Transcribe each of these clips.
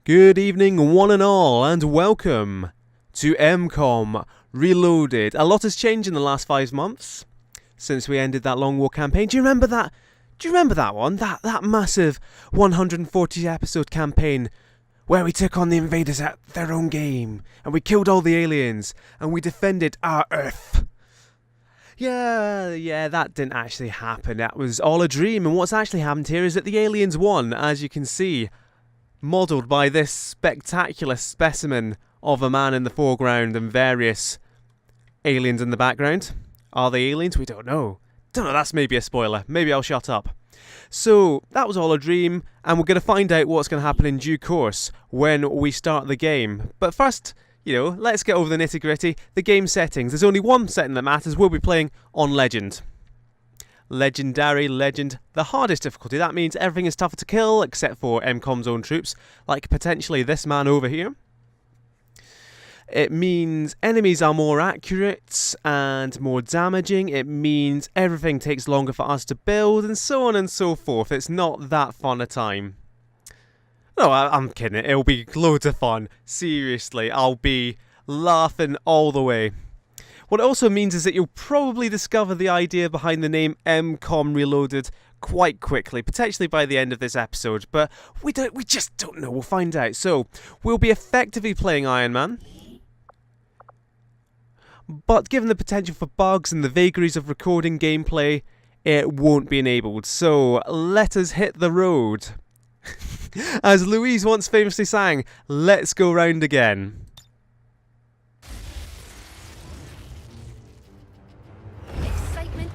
Good evening, one and all, and welcome to MKOM Reloaded. A lot has changed in the last 5 months since we ended that long war campaign. Do you remember that? Do you remember that one? That massive 140 episode campaign where we took on the invaders at their own game and we killed all the aliens and we defended our Earth. Yeah, that didn't actually happen. That was all a dream, and what's actually happened here is that the aliens won, as you can see. Modelled by this spectacular specimen of a man in the foreground and various aliens in the background. Are they aliens? We don't know. That's maybe a spoiler. Maybe I'll shut up. So, that was all a dream, and we're going to find out what's going to happen in due course when we start the game. But first, let's get over the nitty-gritty. The game settings. There's only one setting that matters. We'll be playing on Legend. Legendary, Legend, the hardest difficulty. That means everything is tougher to kill except for MKOM's own troops, like potentially this man over here. It means enemies are more accurate and more damaging. It means everything takes longer for us to build, and so on and so forth. It's not that fun a time. No, I'm kidding. It'll be loads of fun. Seriously, I'll be laughing all the way. What it also means is that you'll probably discover the idea behind the name MKOM Reloaded quite quickly, potentially by the end of this episode, but we just don't know. We'll find out. So, we'll be effectively playing Iron Man, but given the potential for bugs and the vagaries of recording gameplay, it won't be enabled. So, let us hit the road. As Louise once famously sang, let's go round again.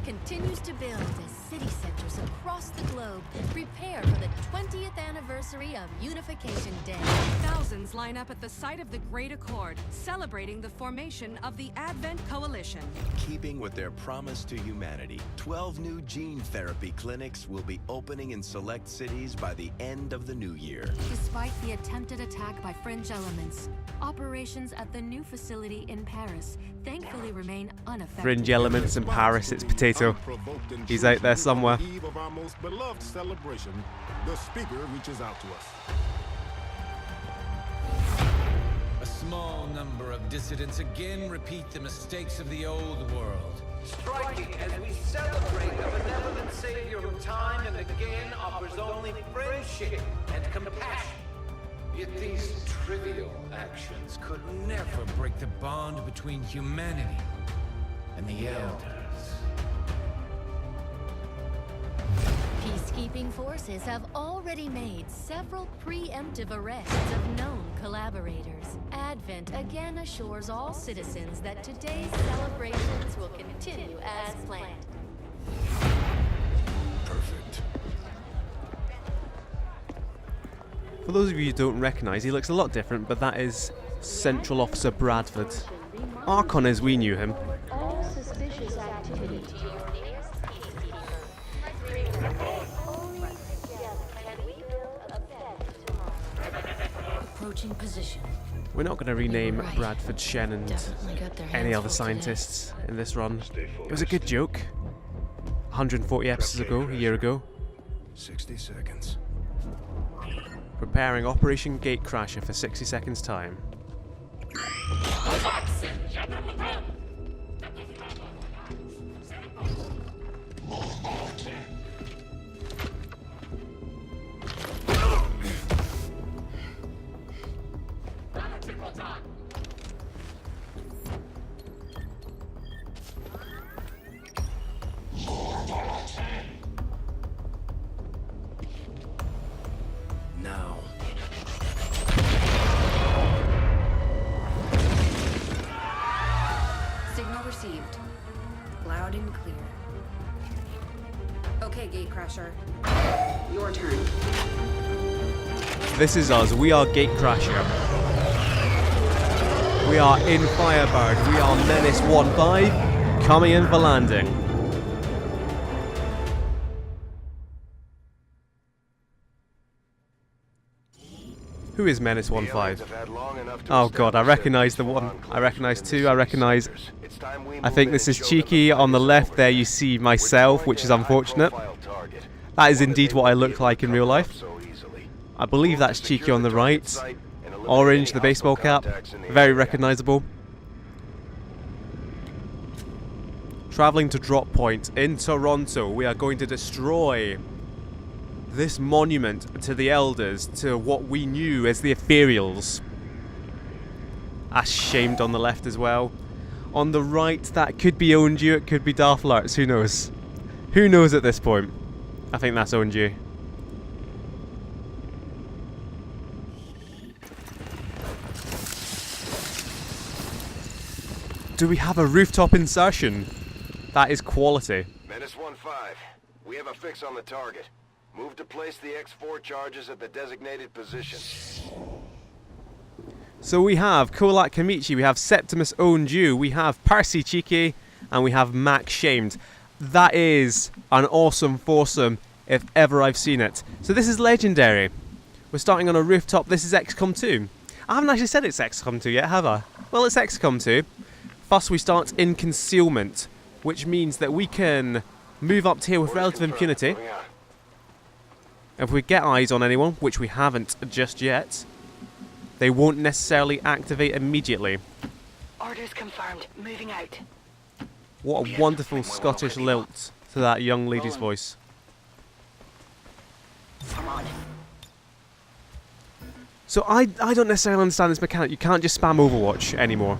Continues to build as city centers across the globe prepare for the 20th anniversary of Unification Day. Thousands line up at the site of the Great Accord, celebrating the formation of the Advent Coalition. Keeping with their promise to humanity, 12 new gene therapy clinics will be opening in select cities by the end of the new year. Despite the attempted attack by fringe elements, operations at the new facility in Paris thankfully remain unaffected. Fringe elements in Paris, it's Potato. He's out there somewhere. Eve of our most beloved celebration, the speaker reaches out to us. A small number of dissidents again repeat the mistakes of the old world. Striking as we celebrate a benevolent savior who time and again offers only friendship and compassion. Yet these trivial actions could never break the bond between humanity and the elders. Peacekeeping forces have already made several preemptive arrests of known collaborators. Advent again assures all citizens that today's celebrations will continue as planned. Perfect. For those of you who don't recognise, he looks a lot different, but that is Central Officer Bradford. Archon as we knew him. All suspicious activity. Approaching position. We're not going to rename Right. Bradford Shen and Definitely got their any hands other full scientists in this run. It was a good joke. 140 episodes ago, a year ago. 60 seconds. Preparing Operation Gatecrasher for 60 seconds time. Now. Signal received. Loud and clear. Okay, Gatecrasher. Your turn. This is us. We are Gatecrasher. We are in Firebird. We are Menace 1-5, coming in for landing. Who is Menace 1-5? Oh god, I recognise the one. I recognise two. I recognise. I think this is cheeky. On the left there you see myself, which is unfortunate. That is indeed what I look like in real life. I believe that's Cheeky on the right. Orange, the baseball cap. Very recognisable. Travelling to drop point in Toronto, we are going to destroy this monument to the elders, to what we knew as the Ethereals. That's shamed on the left as well. On the right, that could be Onju, it could be Darth Lurtz, who knows? Who knows at this point? I think that's Onju. Do we have a rooftop insertion? That is quality. Menace 1-5, we have a fix on the target. Move to place the X4 charges at the designated position. So we have Kolak Kamichi, we have Septimus Onju, we have Percy Cheeky, and we have Mac Shamed. That is an awesome foursome if ever I've seen it. So this is legendary. We're starting on a rooftop. This is XCOM 2. I haven't actually said it's XCOM 2 yet, have I? Well, it's XCOM 2. First we start in concealment, which means that we can move up to here with relative impunity. If we get eyes on anyone, which we haven't just yet, they won't necessarily activate immediately. Orders confirmed. Moving out. What a wonderful Scottish lilt to that young lady's voice. Come on. So I don't necessarily understand this mechanic. You can't just spam Overwatch anymore.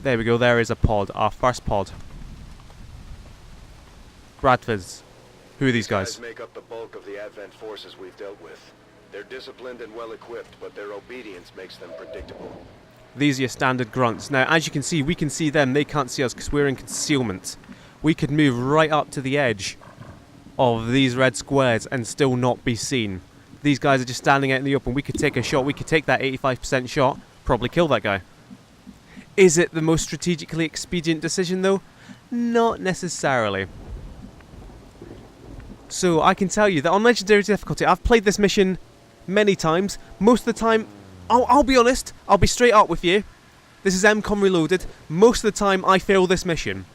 There we go, there is a pod, our first pod. Bradfords. Who are these guys? Make up the bulk of the Advent forces we've dealt with. They're disciplined and well equipped, but their obedience makes them predictable. These are your standard grunts. Now, as you can see, we can see them, they can't see us because we're in concealment. We could move right up to the edge of these red squares and still not be seen. These guys are just standing out in the open. We could take a shot, we could take that 85% shot, probably kill that guy. Is it the most strategically expedient decision though? Not necessarily. So I can tell you that on Legendary difficulty, I've played this mission many times. Most of the time, I'll be honest, I'll be straight up with you. This is MKOM Reloaded. Most of the time I fail this mission.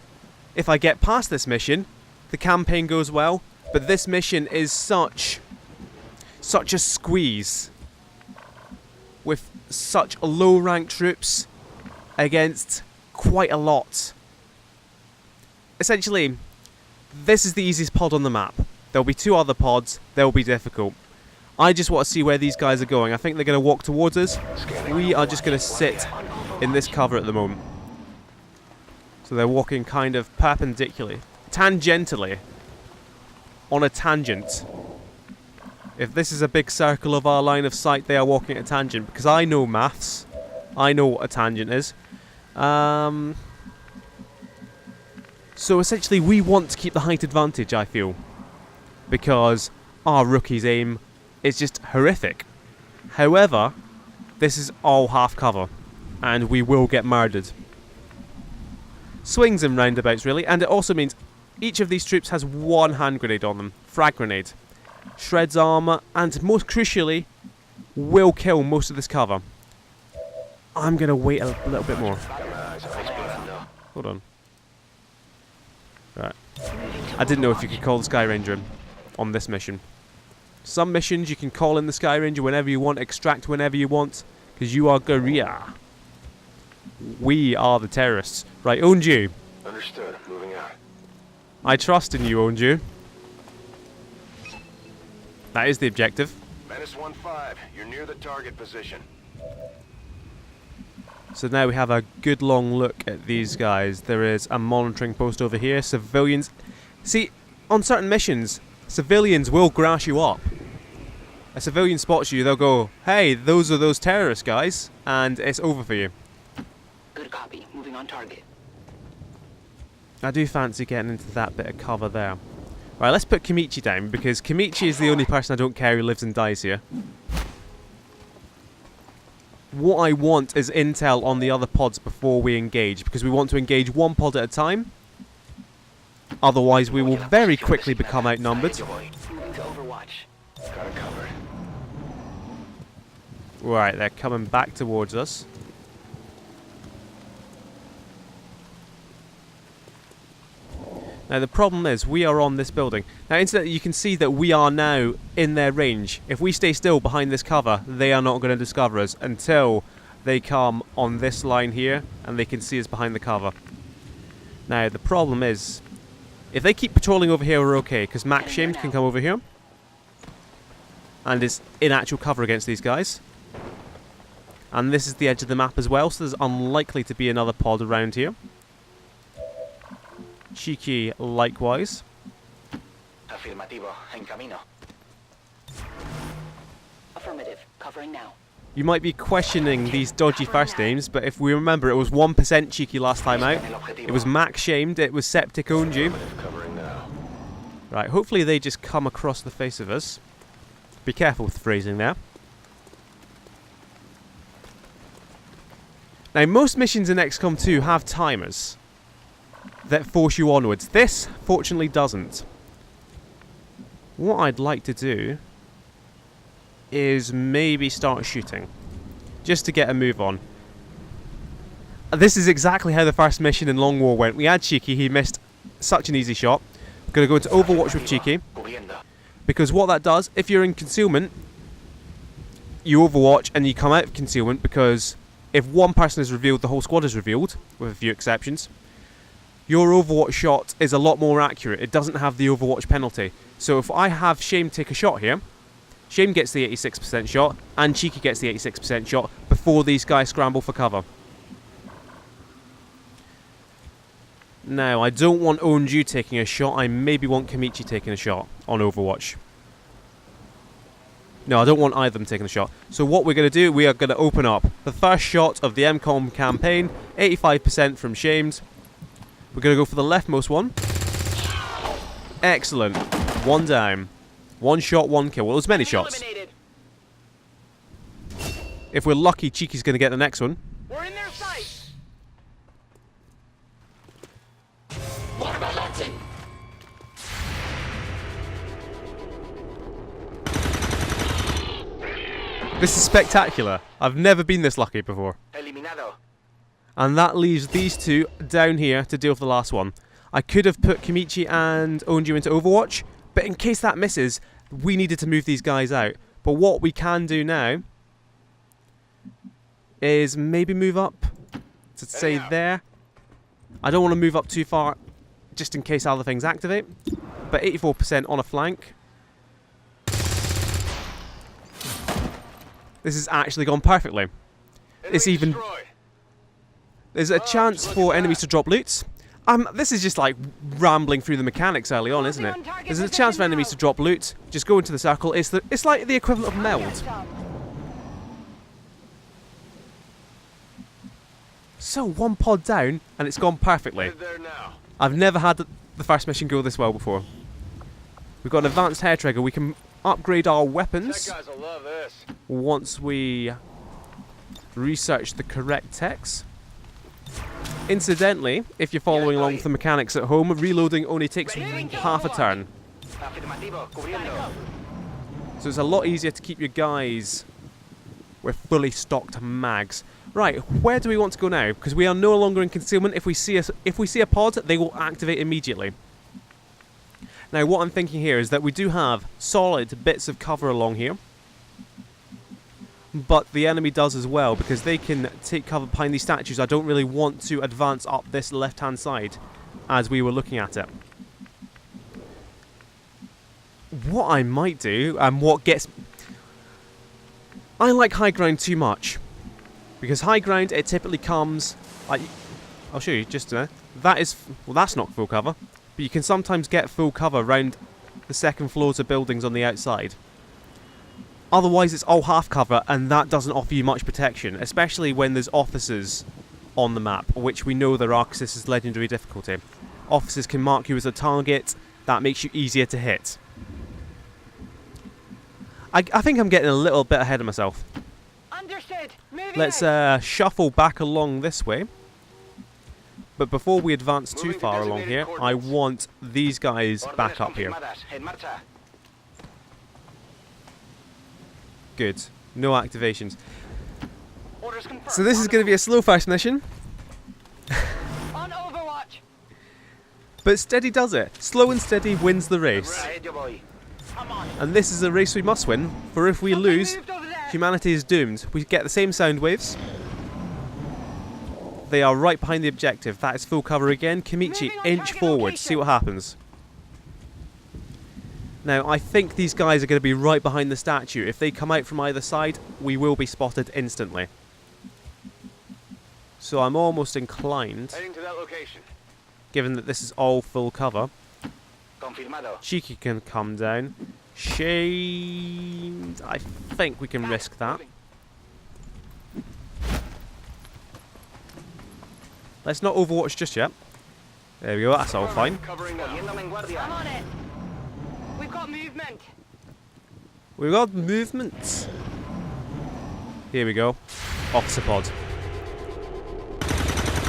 If I get past this mission, the campaign goes well, but this mission is such a squeeze. With such low rank troops against quite a lot. Essentially, this is the easiest pod on the map. There'll be two other pods, they'll be difficult. I just want to see where these guys are going. I think they're going to walk towards us. We are just going to sit in this cover at the moment. So they're walking kind of perpendicularly, tangentially, on a tangent. If this is a big circle of our line of sight, they are walking at a tangent, because I know maths. I know what a tangent is. So essentially we want to keep the height advantage, I feel, because our rookie's aim is just horrific. However, this is all half cover, and we will get murdered. Swings and roundabouts, really, and it also means each of these troops has one hand grenade on them, frag grenade. Shreds armor, and most crucially, will kill most of this cover. I'm going to wait a little bit more. Hold on. Right. I didn't know if you could call the Sky Ranger on this mission. Some missions you can call in the Sky Ranger whenever you want, extract whenever you want, because you are guerrilla. We are the terrorists. Right, Onju. Understood. Moving out. I trust in you, Onju. That is the objective. Menace 1-5, you're near the target position. So now we have a good long look at these guys. There is a monitoring post over here. Civilians. See, on certain missions, civilians will grass you up. A civilian spots you, they'll go, hey, those are those terrorist guys, and it's over for you. Good copy. Moving on target. I do fancy getting into that bit of cover there. Right, let's put Kamichi down, because Kamichi is the only person I don't care who lives and dies here. What I want is intel on the other pods before we engage, because we want to engage one pod at a time. Otherwise, we will very quickly become outnumbered. Right, they're coming back towards us. Now the problem is, we are on this building. Now incidentally, you can see that we are now in their range. If we stay still behind this cover, they are not going to discover us until they come on this line here, and they can see us behind the cover. Now the problem is, if they keep patrolling over here, we're okay, because Max Shamed can come over here and is in actual cover against these guys. And this is the edge of the map as well, so there's unlikely to be another pod around here. Cheeky likewise. Afirmativo, en camino. Affirmative, covering now. You might be questioning these dodgy first names, but if we remember, it was 1% Cheeky last time out. It was Max Shamed, it was Septic owned you. Right, hopefully they just come across the face of us. Be careful with phrasing there. Now, most missions in XCOM 2 have timers that force you onwards. This, fortunately, doesn't. What I'd like to do is maybe start shooting, just to get a move on. This is exactly how the first mission in Long War went. We had Cheeky, he missed such an easy shot. We're going to go into Overwatch with Cheeky, because what that does, if you're in concealment, you Overwatch and you come out of concealment, because if one person is revealed, the whole squad is revealed, with a few exceptions. Your Overwatch shot is a lot more accurate. It doesn't have the Overwatch penalty. So if I have Shame take a shot here, Shame gets the 86% shot, and Cheeky gets the 86% shot before these guys scramble for cover. Now, I don't want Onju taking a shot. I maybe want Kamichi taking a shot on Overwatch. No, I don't want either of them taking a shot. So what we're going to do, we are going to open up the first shot of the MKOM campaign. 85% from Shamed. We're going to go for the leftmost one. Excellent. One down. One shot, one kill. Well, there's many shots. If we're lucky, Cheeky's going to get the next one. We're in their sights. This is spectacular. I've never been this lucky before. Eliminado. And that leaves these two down here to deal with the last one. I could have put Kamichi and Onju into Overwatch, but in case that misses, we needed to move these guys out. But what we can do now is maybe move up to say there. I don't want to move up too far, just in case other things activate. But 84% on a flank. This has actually gone perfectly. It's even... There's a chance for enemies to drop loot. This is just like rambling through the mechanics early on, isn't it? There's a chance for enemies to drop loot. Just go into the circle. It's like the equivalent of meld. So, one pod down, and it's gone perfectly. I've never had the first mission go this well before. We've got an advanced hair trigger. We can upgrade our weapons once we research the correct techs. Incidentally, if you're following along with the mechanics at home, reloading only takes half a turn. So it's a lot easier to keep your guys with fully stocked mags. Right, where do we want to go now? Because we are no longer in concealment. If we see a pod, they will activate immediately. Now, what I'm thinking here is that we do have solid bits of cover along here. But the enemy does as well, because they can take cover behind these statues. I don't really want to advance up this left-hand side as we were looking at it. What I might do, and what gets... I like high ground too much. Because high ground, it typically comes... I'll show you just a minute. That is... Well, that's not full cover. But you can sometimes get full cover around the second floors of buildings on the outside. Otherwise, it's all half cover, and that doesn't offer you much protection, especially when there's officers on the map, which we know there are because this is legendary difficulty. Officers can mark you as a target. That makes you easier to hit. I think I'm getting a little bit ahead of myself. Understood. Let's shuffle back along this way. But before we advance too far along here, I want these guys back up here. Good. No activations. So this is going to be a slow first mission. On Overwatch. But steady does it. Slow and steady wins the race. Right, you boy. Come on. And this is a race we must win, for if we lose, humanity is doomed. We get the same sound waves. They are right behind the objective. That is full cover again. Kamichi, inch forward. See what happens. Now, I think these guys are going to be right behind the statue. If they come out from either side, we will be spotted instantly. So I'm almost inclined, Heading to that location. given that this is all full cover. Confirmado. Cheeky can come down. Shamed. I think we can risk that. Let's not overwatch just yet. There we go, that's all fine. Covering now. Poniéndome en guardia. I'm on it. We've got movement. We've got movement. Here we go. Officer pod.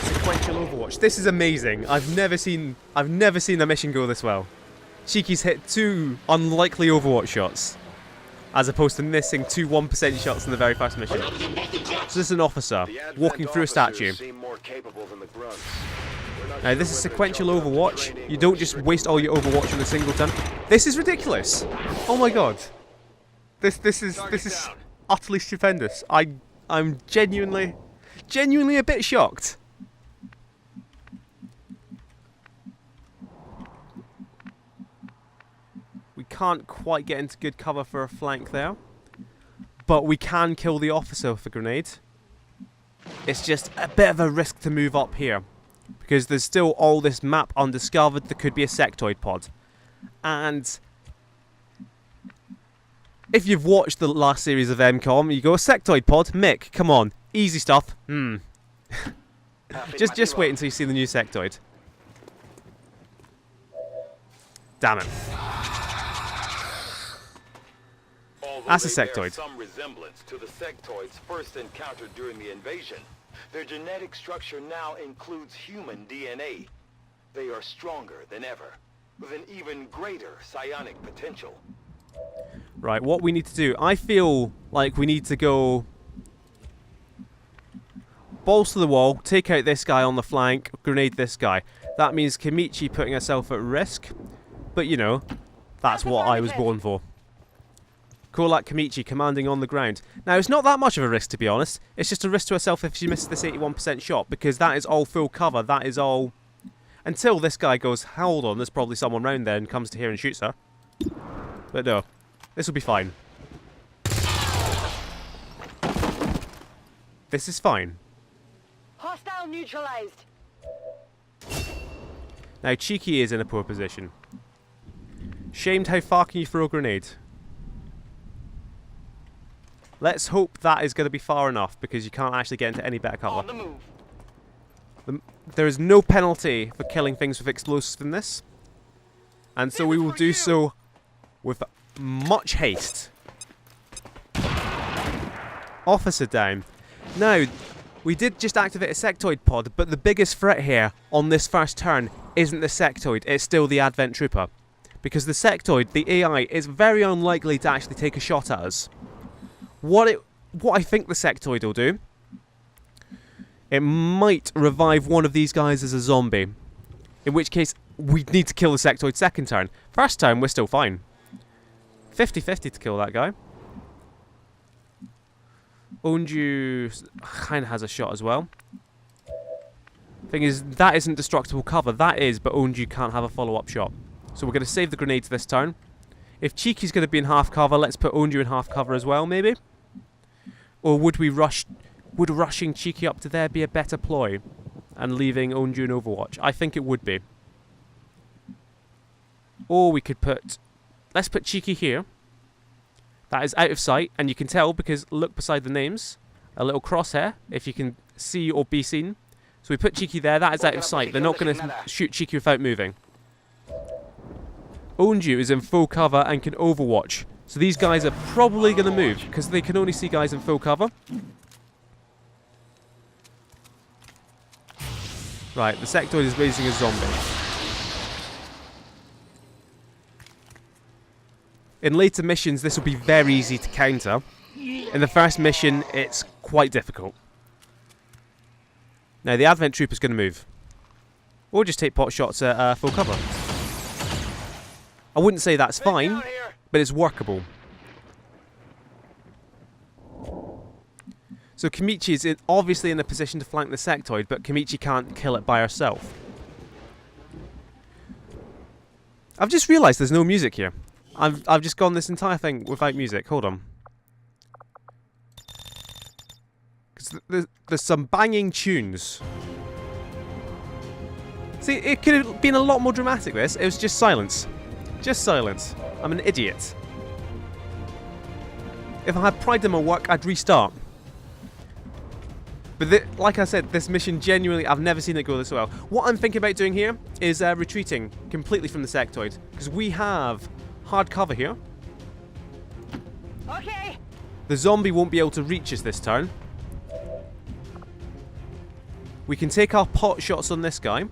Sequential overwatch. This is amazing. I've never seen a mission go this well. Cheeky's hit 2 unlikely overwatch shots, as opposed to missing 2 1% shots in the very first mission. So this is an officer walking through a statue. Now this is sequential overwatch. You don't just waste all your overwatch on a single turn. This is ridiculous. Oh my god. This is utterly stupendous. I'm genuinely a bit shocked. We can't quite get into good cover for a flank there, but we can kill the officer with a grenade. It's just a bit of a risk to move up here, because there's still all this map undiscovered. There could be a sectoid pod. And if you've watched the last series of MKOM, you go, a sectoid pod? Mick, come on. Easy stuff. Just wait until you see the new sectoid. Damn it. That's a sectoid. Some resemblance to the sectoids first encountered during the invasion. Their genetic structure now includes human DNA. They are stronger than ever, with an even greater psionic potential. Right, what we need to do, I feel like we need to go balls to the wall, take out this guy on the flank, grenade this guy. That means Kamichi putting herself at risk, but you know, that's what I was born for. Call that Kamichi commanding on the ground. Now, it's not that much of a risk, to be honest. It's just a risk to herself if she misses this 81% shot, because that is all full cover. That is all... Until this guy goes, hold on, there's probably someone round there, and comes to here and shoots her. But no, this will be fine. This is fine. Hostile neutralized. Now, Cheeky is in a poor position. Shamed, how far can you throw a grenade? Let's hope that is going to be far enough, because you can't actually get into any better cover. On the move. There is no penalty for killing things with explosives in this, and so we will do so with much haste. Officer down. Now, we did just activate a sectoid pod, but the biggest threat here on this first turn isn't the sectoid, it's still the Advent Trooper. Because the sectoid, the AI, is very unlikely to actually take a shot at us. What I think the sectoid will do, it might revive one of these guys as a zombie. In which case, we need to kill the sectoid second turn. First turn, we're still fine. 50-50 to kill that guy. Onju kind of has a shot as well. Thing is, that isn't destructible cover. That is, but Onju can't have a follow-up shot. So we're going to save the grenades this turn. If Cheeky's going to be in half cover, let's put Onju in half cover as well, maybe? Or would we rush... Would rushing Cheeky up to there be a better ploy? And leaving Onju in Overwatch? I think it would be. Or we could put... Let's put Cheeky here. That is out of sight, and you can tell because look beside the names. A little crosshair, if you can see or be seen. So we put Cheeky there, that is out of sight. They're not going to shoot Cheeky without moving. Onju is in full cover and can overwatch. So these guys are probably going to move, because they can only see guys in full cover. Right, the sectoid is raising a zombie. In later missions, this will be very easy to counter. In the first mission, it's quite difficult. Now, the Advent Trooper's going to move. Or just take pot shots at full cover. I wouldn't say that's fine, but it's workable. So Kamichi is obviously in a position to flank the sectoid, but Kamichi can't kill it by herself. I've just realised there's no music here. I've just gone this entire thing without music. Hold on. Because there's some banging tunes. See, it could have been a lot more dramatic, this. It was just silence. Just silence. I'm an idiot. If I had pride in my work, I'd restart. But like I said, this mission genuinely, I've never seen it go this well. What I'm thinking about doing here is retreating completely from the sectoid. Because we have hard cover here. Okay. The zombie won't be able to reach us this turn. We can take our pot shots on this guy.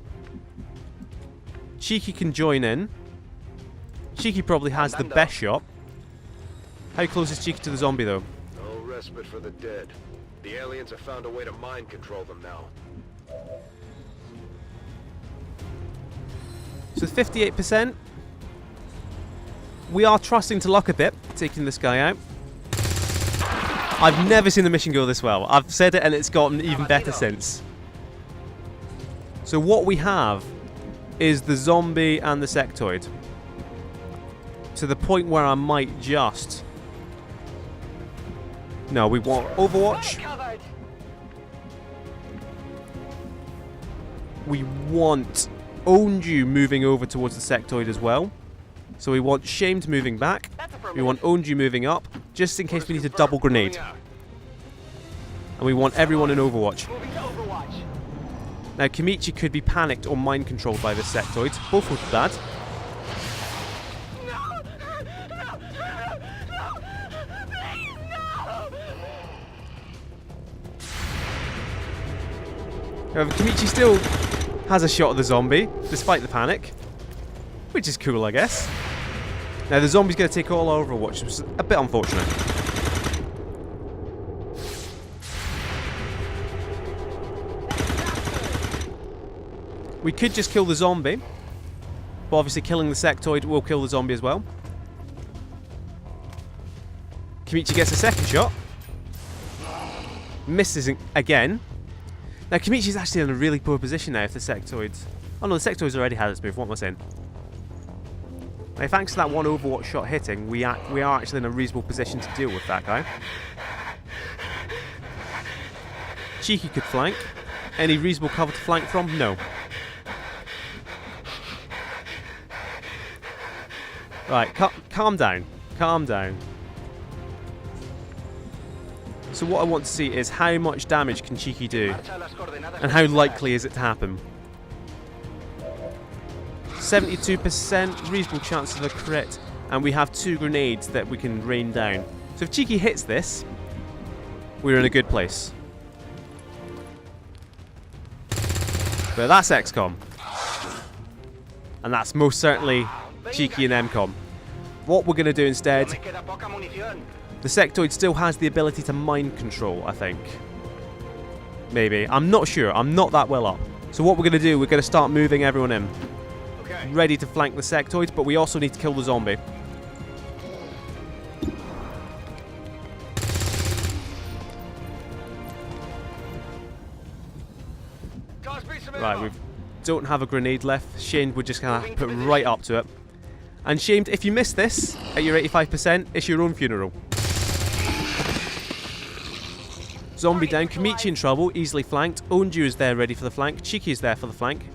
Cheeky can join in. Cheeky probably has the best shot. How close is Cheeky to the zombie though? No respite for the dead. The aliens have found a way to mind control them now. So 58%. We are trusting to luck a bit, taking this guy out. I've never seen the mission go this well. I've said it and it's gotten even better since. So what we have is the zombie and the sectoid. To the point where I might just... No, we want Overwatch. We want Onju moving over towards the sectoid as well. So we want Shamed moving back. We want Onju moving up, just in case we need a double grenade. And we want everyone in Overwatch. Now Kamichi could be panicked or mind controlled by the sectoid. Both would be bad. However, Kamichi still has a shot at the zombie, despite the panic. Which is cool, I guess. Now, the zombie's going to take all Overwatch, which is a bit unfortunate. We could just kill the zombie. But obviously killing the sectoid will kill the zombie as well. Kamichi gets a second shot. Misses again. Now, Kamichi's actually in a really poor position now if the sectoid... Oh no, the sectoid's already had its move. What am I saying? Now, thanks to that one Overwatch shot hitting, we are actually in a reasonable position to deal with that guy. Cheeky could flank. Any reasonable cover to flank from? No. Right, calm down. Calm down. So what I want to see is how much damage can Cheeky do? And how likely is it to happen? 72%, reasonable chance of a crit, and we have 2 grenades that we can rain down. So if Cheeky hits this, we're in a good place. But that's XCOM. And that's most certainly Cheeky and MKOM. What we're going to do instead... The sectoid still has the ability to mind control, I think. Maybe. I'm not sure. I'm not that well up. So what we're going to do, we're going to start moving everyone in. Ready to flank the sectoid, but we also need to kill the zombie. Right, we don't have a grenade left. Shamed, we're just going to put right up to it. And Shamed, if you miss this at your 85%, it's your own funeral. Zombie down, Kamichi in trouble, easily flanked. Onju is there ready for the flank. Cheeky is there for the flank.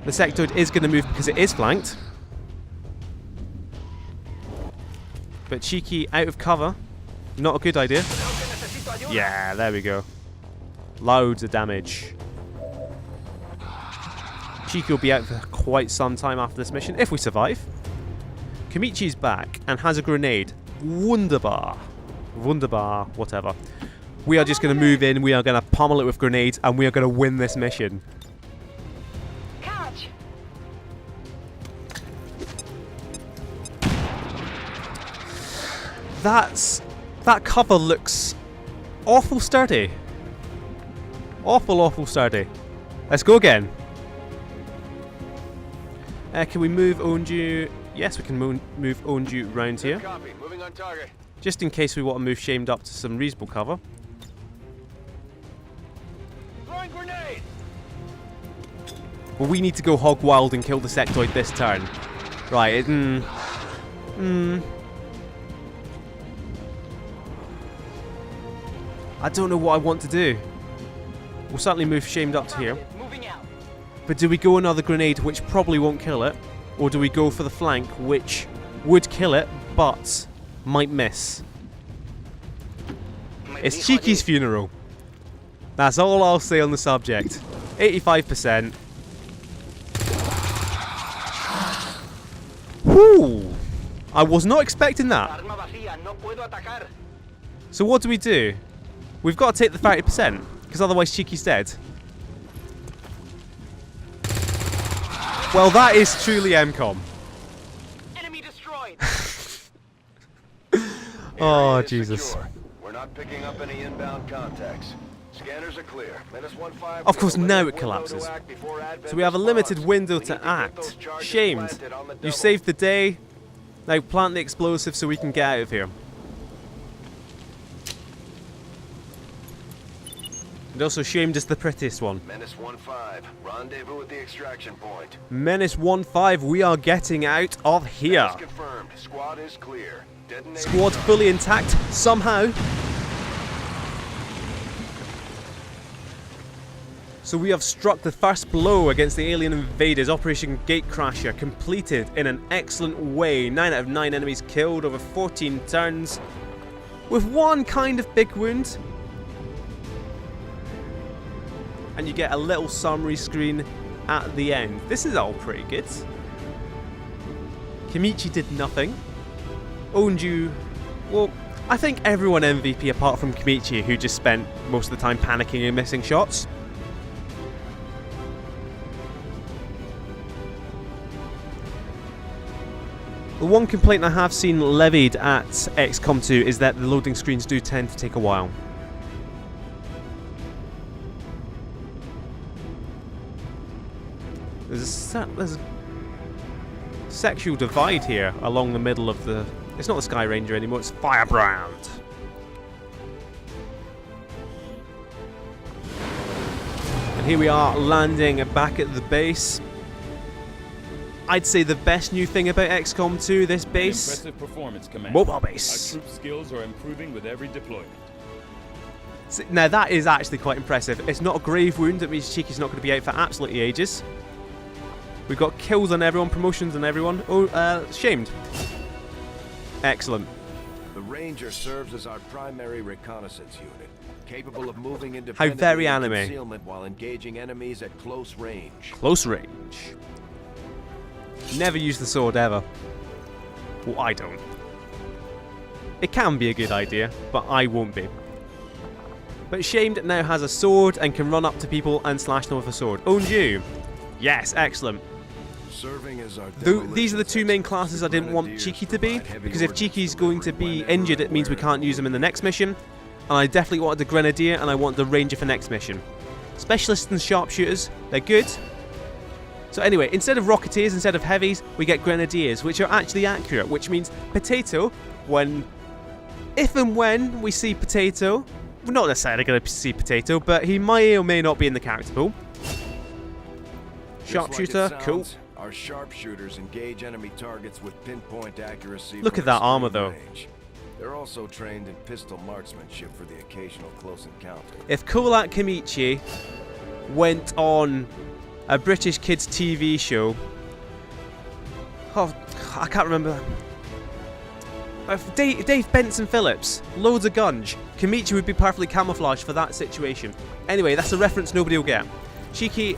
The sectoid is going to move because it is flanked. But Cheeky out of cover. Not a good idea. Yeah, there we go. Loads of damage. Cheeky will be out for quite some time after this mission, if we survive. Kamichi's back and has a grenade. Wunderbar. Wunderbar, whatever. We are just going to move in, we are going to pummel it with grenades, and we are going to win this mission. Catch. That cover looks awful sturdy. Awful sturdy. Let's go again. Can we move Onju? Yes, we can move Onju round here. Copy. Moving on target. Just in case we want to move Shamed up to some reasonable cover. Throwing grenade. Well, we need to go hog wild and kill the sectoid this turn. Right, I don't know what I want to do. We'll certainly move Shamed up to here. Moving out. But do we go another grenade, which probably won't kill it? Or do we go for the flank, which would kill it, but might miss? It's Cheeky's funeral. That's all I'll say on the subject. 85%. Whoo! I was not expecting that. So what do we do? We've got to take the 30%, because otherwise Cheeky's dead. Well, that is truly MKOM. Enemy destroyed. Oh, Area Jesus. secure. We're not picking up any inbound contacts. Scanners are clear. -15. Of course, with a now limited it collapses. window to act before Advent So we have a responds. limited window We need to get act. those charges Shamed. planted on the You double. saved the day. Now plant the explosive so we can get out of here. And also, Shamed is the prettiest one. -15. Rendezvous at the extraction point. -15, we are getting out of here. That's confirmed. Squad is clear. Detonation Squad done. fully intact, somehow. So we have struck the first blow against the alien invaders. Operation Gatecrasher completed in an excellent way. 9 out of 9 enemies killed over 14 turns. With one kind of big wound. And you get a little summary screen at the end. This is all pretty good. Kimichi did nothing. Onju, well, I think everyone MVP apart from Kimichi, who just spent most of the time panicking and missing shots. The one complaint I have seen levied at XCOM 2 is that the loading screens do tend to take a while. There's a sexual divide here along the middle of the... It's not the Sky Ranger anymore, it's Firebrand. And here we are landing back at the base. I'd say the best new thing about XCOM 2, this base... Impressive performance, Commander. Mobile base. Our troop skills are improving with every deployment. Now that is actually quite impressive. It's not a grave wound, that means Cheeky's not going to be out for absolutely ages. We've got kills on everyone, promotions on everyone. Oh, Shamed. Excellent. The Ranger serves as our primary reconnaissance unit, capable of moving How very independently in anime. concealment while engaging enemies at close range. Close range. Never use the sword ever. Well, I don't. It can be a good idea, but I won't be. But Shamed now has a sword and can run up to people and slash them with a sword. Onju. Yes, excellent. Serving as our These are the two main classes I didn't want Cheeky to be, because if Cheeky's going to be injured, it means we can't use him in the next mission. And I definitely wanted the Grenadier, and I want the Ranger for next mission. Specialists and Sharpshooters, they're good. So anyway, instead of Rocketeers, instead of Heavies, we get Grenadiers, which are actually accurate, which means Potato, if and when we see Potato, we're not necessarily going to see Potato, but he may or may not be in the character pool. Sharpshooter, cool. Our sharpshooters engage enemy targets with pinpoint accuracy. Look at that armor, though. Range. They're also trained in pistol marksmanship for the occasional close encounter. If Kolak Kimichi went on a British kids TV show, oh, I can't remember. Dave Benson Phillips, loads of guns. Kimichi would be perfectly camouflaged for that situation. Anyway, that's a reference nobody will get. Cheeky.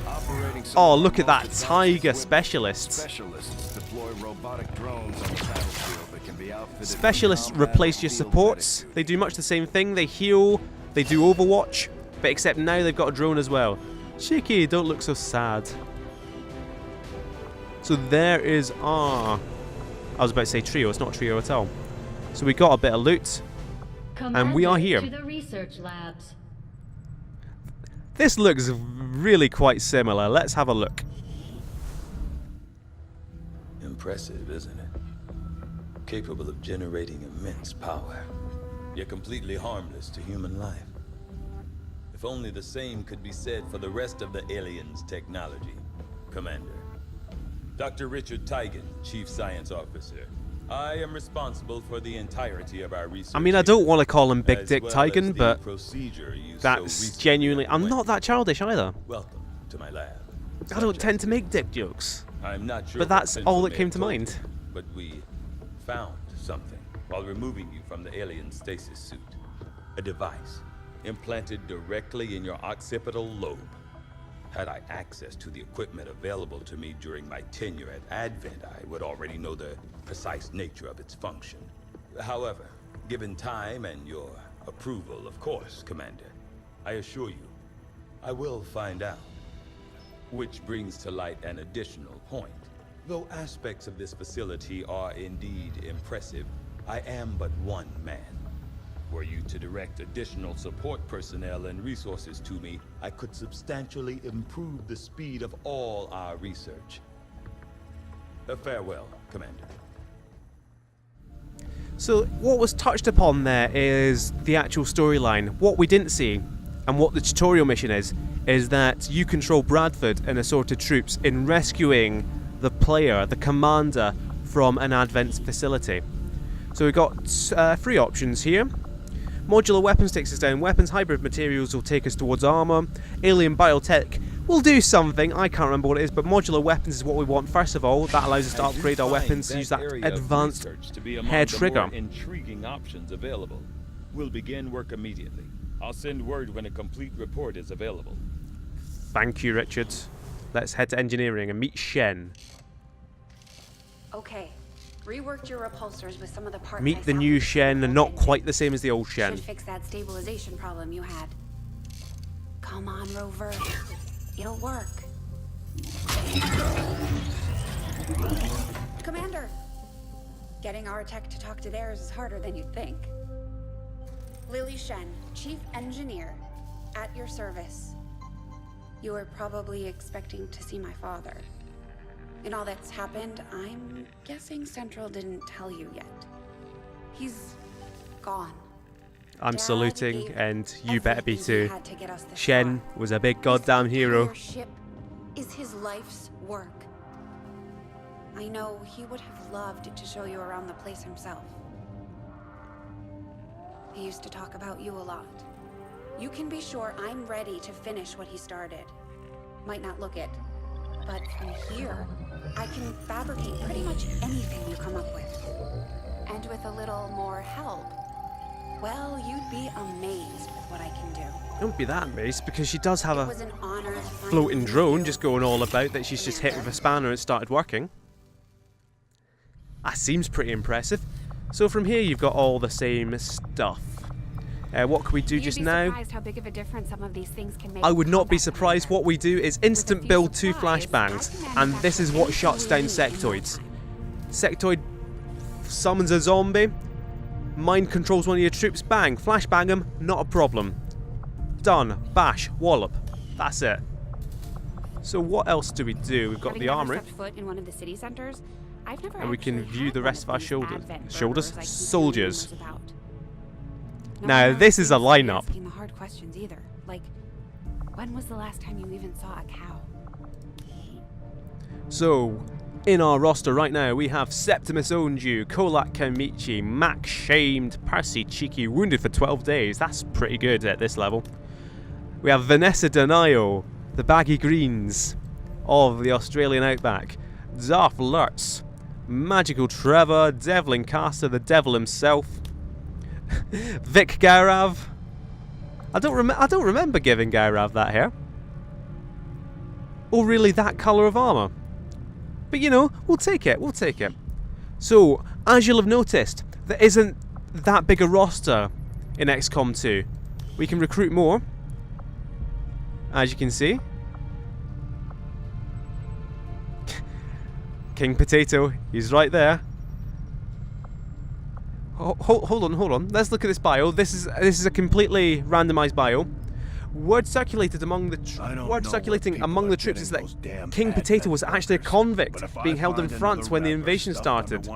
Oh, look at that Tiger Specialist. Specialists deploy robotic drones on the battlefield that can be outfitted. Specialists replace your supports. They do much the same thing. They heal. They do Overwatch, but except now they've got a drone as well. Cheeky, don't look so sad. So there is our... I was about to say trio. It's not trio at all. So we got a bit of loot, and we are here. To the research labs. This looks really quite similar. Let's have a look. impressive, isn't it? Capable of generating immense power, yet completely harmless to human life. If only the same could be said for the rest of the aliens' technology, Commander. Dr. Richard Tigan, Chief Science Officer. I am responsible for the entirety of our research. I mean, I don't want to call him Big Dick well Tigan, but that's so genuinely... I'm not that childish either. Welcome to my lab. I don't tend to make dick jokes. I'm not sure but that's what all that Central came may to have told mind. you, but we found something while removing you from the alien stasis suit. A device implanted directly in your occipital lobe. Had I access to the equipment available to me during my tenure at Advent, I would already know the precise nature of its function. However, given time and your approval, of course, Commander, I assure you, I will find out. Which brings to light an additional point. Though aspects of this facility are indeed impressive, I am but one man. Were you to direct additional support personnel and resources to me, I could substantially improve the speed of all our research. Farewell, Commander. So what was touched upon there is the actual storyline. What we didn't see, and what the tutorial mission is that you control Bradford and assorted troops in rescuing the player, the commander, from an Advent facility. So we've got 3 options here. Modular weapons takes us down. Weapons hybrid materials will take us towards armor. Alien biotech will do something. I can't remember what it is, but modular weapons is what we want. First of all, that allows us to upgrade our weapons to use that advanced hair trigger. Intriguing options available. We'll begin work immediately. I'll send word when a complete report is available. Thank you, Richard. Let's head to engineering and meet Shen. Okay. Reworked your repulsors with some of the parts. Meet the new Shen, and not quite the same as the old Shen. Should fix that stabilization problem you had. Come on, Rover. It'll work. Commander! Getting our tech to talk to theirs is harder than you'd think. Lily Shen, Chief Engineer, at your service. You were probably expecting to see my father. In all that's happened, I'm guessing Central didn't tell you yet. He's gone. I'm saluting, and you better be too. Shen was a big goddamn hero. Your ship is his life's work. I know he would have loved to show you around the place himself. He used to talk about you a lot. You can be sure I'm ready to finish what he started. Might not look it, but from here, I can fabricate pretty much anything you come up with. And with a little more help, well, you'd be amazed with what I can do. Don't be that amazed, because she does have It a was an honor to floating drone just going all about that she's just hit with a spanner and started working. That seems pretty impressive. So from here you've got all the same stuff. What can we do just now? How big of a difference some of these things can make. I would not be surprised. What we do is instant build 2 flashbangs, and this is what shuts down sectoids. Sectoid summons a zombie, mind controls one of your troops, bang, flashbang them, not a problem. Done, bash, wallop, that's it. So what else do we do? We've got the armory, Foot in one of the city centers, I've never and we can view the rest of our soldiers. like Soldiers. about. Now this is a lineup. Asking the hard questions either. Like, when was the last time you even saw a cow? So, in our roster right now, we have Septimus Onju, Kolak Kamichi, Max Shamed, Percy Cheeky, wounded for 12 days. That's pretty good at this level. We have Vanessa Denayo, the Baggy Greens of the Australian Outback, Darth Lurtz, Magical Trevor, Devlin Caster, the devil himself, Vic Gaurav. I don't remember giving Gaurav that hair. Or really that colour of armour. But you know, we'll take it, we'll take it. So, as you'll have noticed, there isn't that big a roster in XCOM 2. We can recruit more, as you can see. King Potato, he's right there. Hold on. Let's look at this bio. This is a completely randomized bio. Word circulated among the troops is that King Potato was actually a convict being held in France when the invasion started.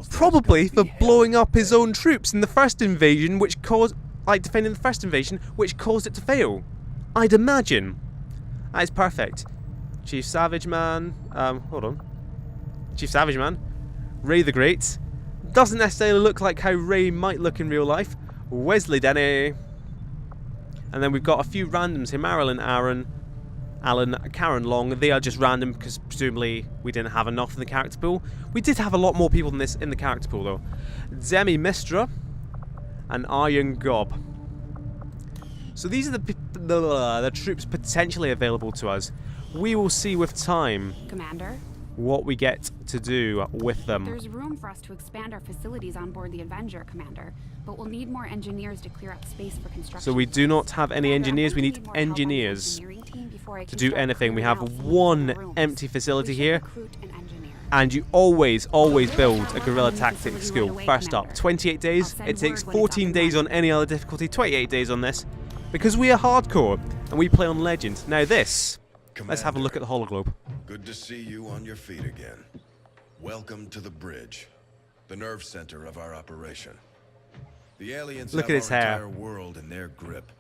Probably for blowing up his own troops in the first invasion, which caused, like defending the first invasion, which caused it to fail. I'd imagine. That is perfect. Chief Savage Man. Hold on. Chief Savage Man. Ray the Great. Doesn't necessarily look like how Ray might look in real life. Wesley Denny. And then we've got a few randoms here. Marilyn, Aaron, Alan, Karen Long. They are just random because presumably we didn't have enough in the character pool. We did have a lot more people than this in the character pool though. Demi Mistra and Iron Gob. So these are the troops potentially available to us. We will see with time, Commander, what we get to do with them. there's room for us to expand our facilities on board the Avenger, Commander, but we'll need more engineers to clear up space for construction. So we do not have any engineers. We need engineers to do anything. We have one empty facility here. And you always build a guerrilla tactics school first up. 28 days. It takes 14 days on any other difficulty, 28 days on this. Because we are hardcore and we play on Legend. Now this, let's have a look at the hologlobe. Good to see you on your feet again. Welcome to the bridge, the nerve center of our operation. The aliens Look have at his our hair. entire world in their grip.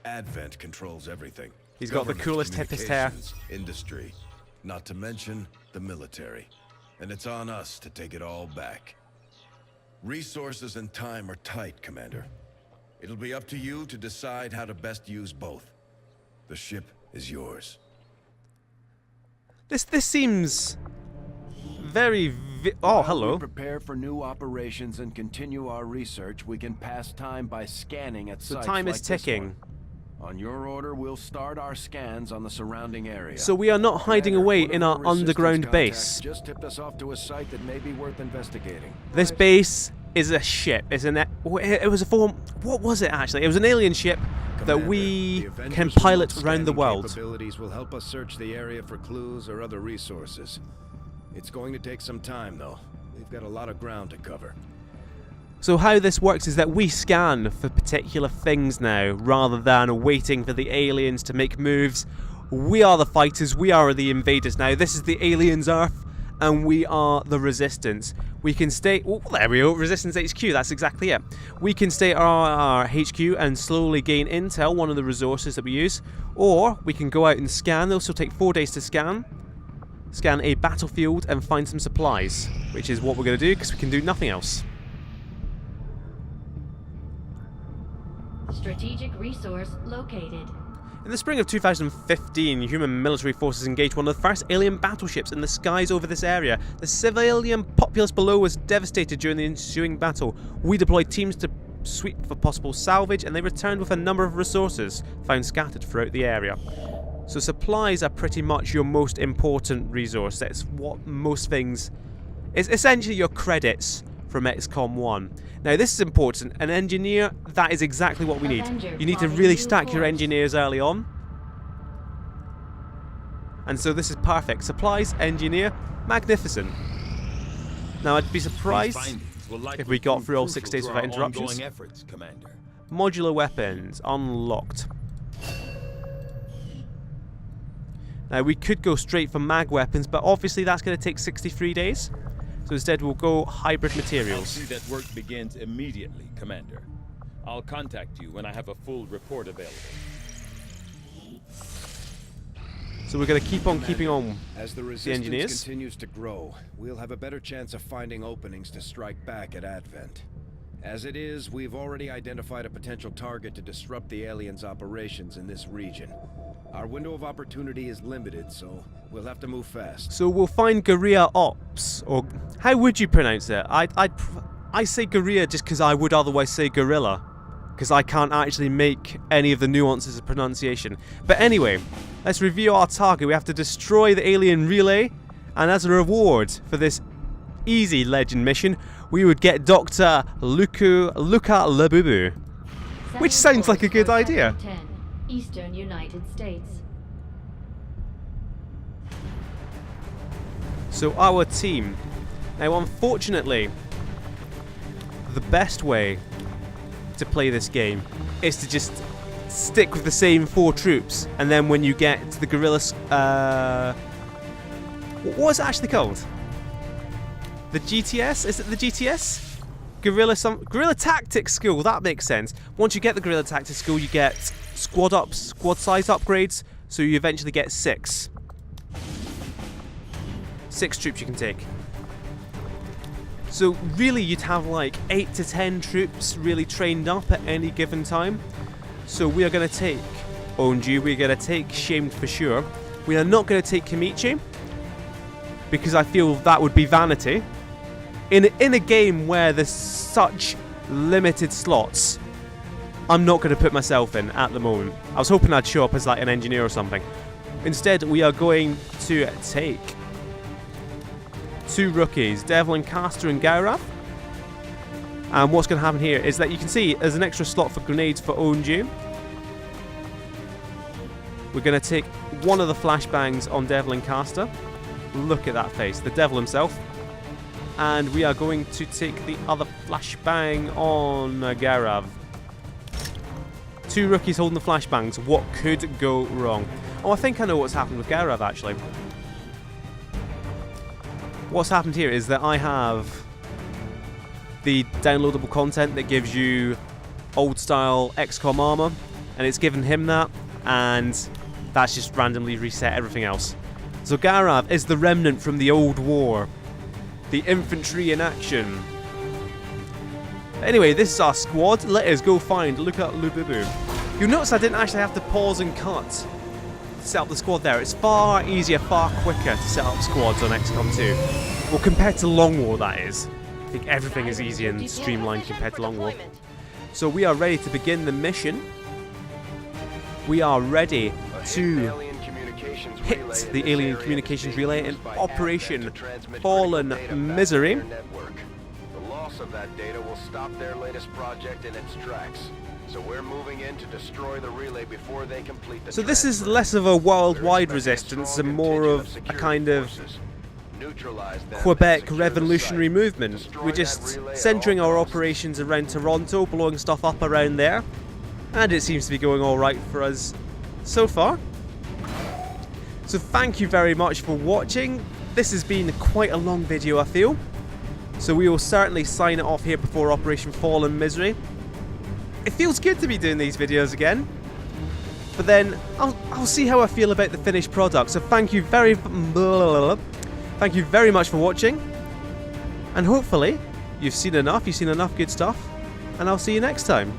Advent controls everything. He's got the Government, coolest, hippest hair. communications, industry, not to mention the military. And it's on us to take it all back. Resources and time are tight, Commander. It'll be up to you to decide how to best use both. The ship is yours. This seems very oh, hello. We prepare for new operations and continue our research. We can pass time by scanning at So sites time is like this ticking. one. On your order, we'll start our scans on the surrounding area. So we are not hiding Commander, away one of in our resistance underground contacts base. just tipped us off to a site that may be worth investigating. This base is a ship. It's it was a form. What was it actually? It was an alien ship that we can pilot around the world. Capabilities will help us search the area for clues or other resources. It's going to take some time, though. We've got a lot of ground to cover. So how this works is that we scan for particular things now, rather than waiting for the aliens to make moves. We are the fighters. We are the invaders now. This is the aliens' Earth, and we are the resistance. We can stay. Oh, there we go. Resistance HQ. That's exactly it. We can stay at our HQ and slowly gain intel, one of the resources that we use, or we can go out and scan. Those will take 4 days to scan. Scan a battlefield and find some supplies, which is what we're going to do because we can do nothing else. Strategic resource located. In the spring of 2015, human military forces engaged one of the first alien battleships in the skies over this area. The civilian populace below was devastated during the ensuing battle. We deployed teams to sweep for possible salvage, and they returned with a number of resources found scattered throughout the area. So supplies are pretty much your most important resource. That's what most things... It's essentially your credits from XCOM 1. Now this is important. An engineer, that is exactly what we need. You need to really stack your engineers early on. And so this is perfect. Supplies, engineer, magnificent. Now I'd be surprised if we got through all 6 days without interruptions. Efforts, Commander. Modular weapons, unlocked. Now we could go straight for mag weapons, but obviously that's going to take 63 days. So instead we'll go hybrid materials. I'll see that work begins immediately, Commander. I'll contact you when I have a full report available. So we're going to keep on keeping on As the the resistance engineers. continues to grow, we'll have a better chance of finding openings to strike back at Advent. As it is, we've already identified a potential target to disrupt the aliens' operations in this region. Our window of opportunity is limited, so we'll have to move fast. So we'll find guerrilla ops, or how would you pronounce it? I say guerrilla just because I would otherwise say gorilla, because I can't actually make any of the nuances of pronunciation. But anyway, let's review our target. We have to destroy the alien relay, and as a reward for this easy Legend mission, we would get Dr. Luca Labubu, which sounds like a good idea. 10, Eastern United States. So our team. Now unfortunately, the best way to play this game is to just stick with the same 4 troops, and then when you get to the guerrilla, what is it actually called? The GTS? Is it the GTS? Guerrilla Tactics School. That makes sense. Once you get the Guerrilla Tactics School, you get squad size upgrades. So you eventually get 6 troops you can take. So really, you'd have like 8 to 10 troops really trained up at any given time. So we are going to take Onju. We're going to take Shamed for sure. We are not going to take Kimichi, because I feel that would be vanity. In a game where there's such limited slots, I'm not going to put myself in at the moment. I was hoping I'd show up as like an engineer or something. Instead, we are going to take 2 rookies, Devlin Caster and Gaurav. And what's going to happen here is that you can see there's an extra slot for grenades for Onju. We're going to take one of the flashbangs on Devlin Caster. Look at that face, the devil himself. And we are going to take the other flashbang on Gaurav. 2 rookies holding the flashbangs. What could go wrong? Oh, I think I know what's happened with Gaurav, actually. What's happened here is that I have the downloadable content that gives you old-style XCOM armor, and it's given him that, and that's just randomly reset everything else. So Gaurav is the remnant from the old war. The infantry in action. Anyway, this is our squad. Let us go find Luca Lububu. You'll notice I didn't actually have to pause and cut to set up the squad there. It's far easier, far quicker to set up squads on XCOM 2. Well, compared to Long War, that is. I think everything is easy and streamlined compared to Long War. So we are ready to begin the mission. We are ready to hit the alien communications relay in Operation Fallen Misery. The loss of that data will stop their latest project in its tracks. So we're moving in to destroy the relay before they complete the So this is less of a worldwide resistance and more of a kind of Quebec revolutionary movement. We're just centering our operations around Toronto, blowing stuff up around there. And it seems to be going alright for us so far. So thank you very much for watching. This has been quite a long video, I feel. So we will certainly sign it off here before Operation Fallen Misery. It feels good to be doing these videos again. But then I'll see how I feel about the finished product. So thank you very much for watching. And hopefully you've seen enough good stuff. And I'll see you next time.